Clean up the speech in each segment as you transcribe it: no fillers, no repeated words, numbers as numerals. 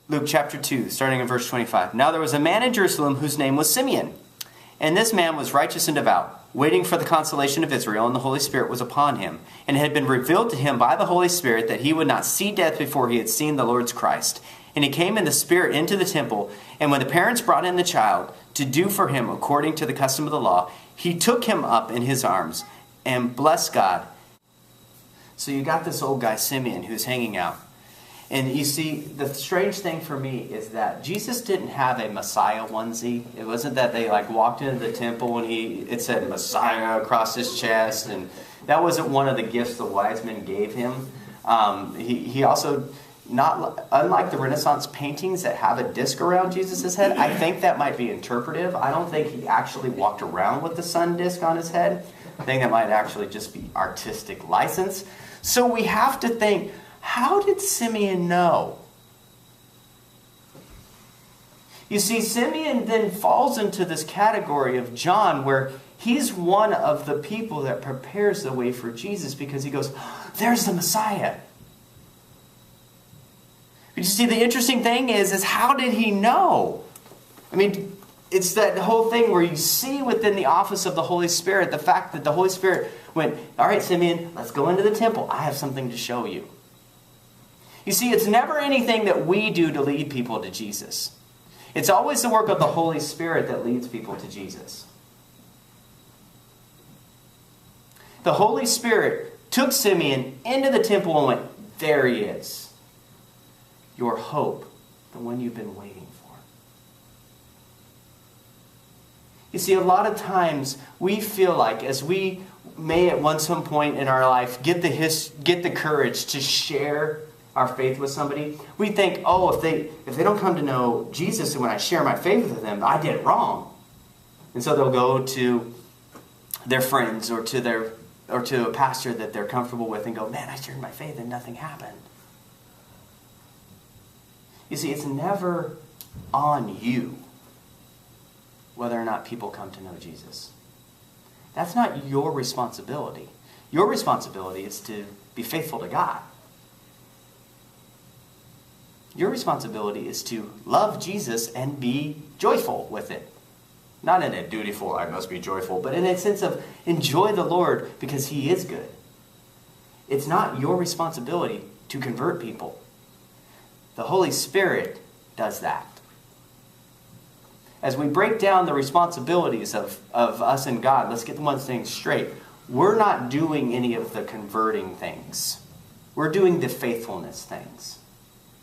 Luke chapter 2, starting in verse 25. Now there was a man in Jerusalem whose name was Simeon. And this man was righteous and devout, waiting for the consolation of Israel, and the Holy Spirit was upon him. And it had been revealed to him by the Holy Spirit that he would not see death before he had seen the Lord's Christ. And he came in the Spirit into the temple, and when the parents brought in the child to do for him according to the custom of the law, he took him up in his arms and blessed God. So you got this old guy, Simeon, who's hanging out. And you see, the strange thing for me is that Jesus didn't have a Messiah onesie. It wasn't that they walked into the temple and it said Messiah across his chest. And that wasn't one of the gifts the wise men gave him. He also, unlike the Renaissance paintings that have a disc around Jesus' head, I think that might be interpretive. I don't think he actually walked around with the sun disc on his head. I think that might actually just be artistic license. So we have to think, how did Simeon know? You see, Simeon then falls into this category of John where he's one of the people that prepares the way for Jesus because he goes, there's the Messiah. But you see, the interesting thing is how did he know? I mean, it's that whole thing where you see within the office of the Holy Spirit, the fact that the Holy Spirit went, all right, Simeon, let's go into the temple. I have something to show you. You see, it's never anything that we do to lead people to Jesus. It's always the work of the Holy Spirit that leads people to Jesus. The Holy Spirit took Simeon into the temple and went, there he is. Your hope, the one you've been waiting for. You see, a lot of times we feel like as we may at some point in our life get the courage to share our faith with somebody, we think, oh, if they don't come to know Jesus and when I share my faith with them, I did it wrong. And so they'll go to their friends or to a pastor that they're comfortable with and go, man, I shared my faith and nothing happened. You see, it's never on you whether or not people come to know Jesus. That's not your responsibility. Your responsibility is to be faithful to God. Your responsibility is to love Jesus and be joyful with it. Not in a dutiful, I must be joyful, but in a sense of enjoy the Lord because He is good. It's not your responsibility to convert people. The Holy Spirit does that. As we break down the responsibilities of us and God, let's get one thing straight. We're not doing any of the converting things. We're doing the faithfulness things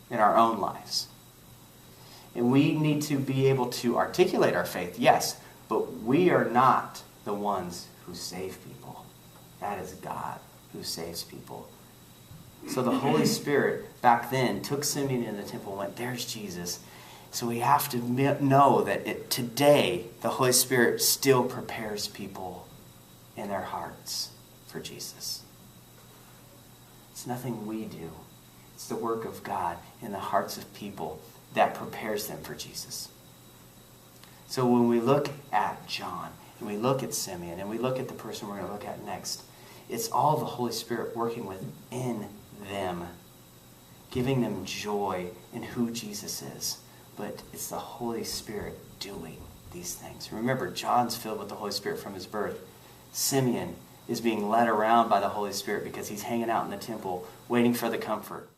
in our own lives. And we need to be able to articulate our faith, yes, but we are not the ones who save people. That is God who saves people. So the Holy Spirit back then took Simeon in the temple and went, there's Jesus. So we have to know that today the Holy Spirit still prepares people in their hearts for Jesus. It's nothing we do. It's the work of God in the hearts of people that prepares them for Jesus. So when we look at John, and we look at Simeon, and we look at the person we're going to look at next, it's all the Holy Spirit working within them, giving them joy in who Jesus is. But it's the Holy Spirit doing these things. Remember, John's filled with the Holy Spirit from his birth. Simeon is being led around by the Holy Spirit because he's hanging out in the temple waiting for the comfort.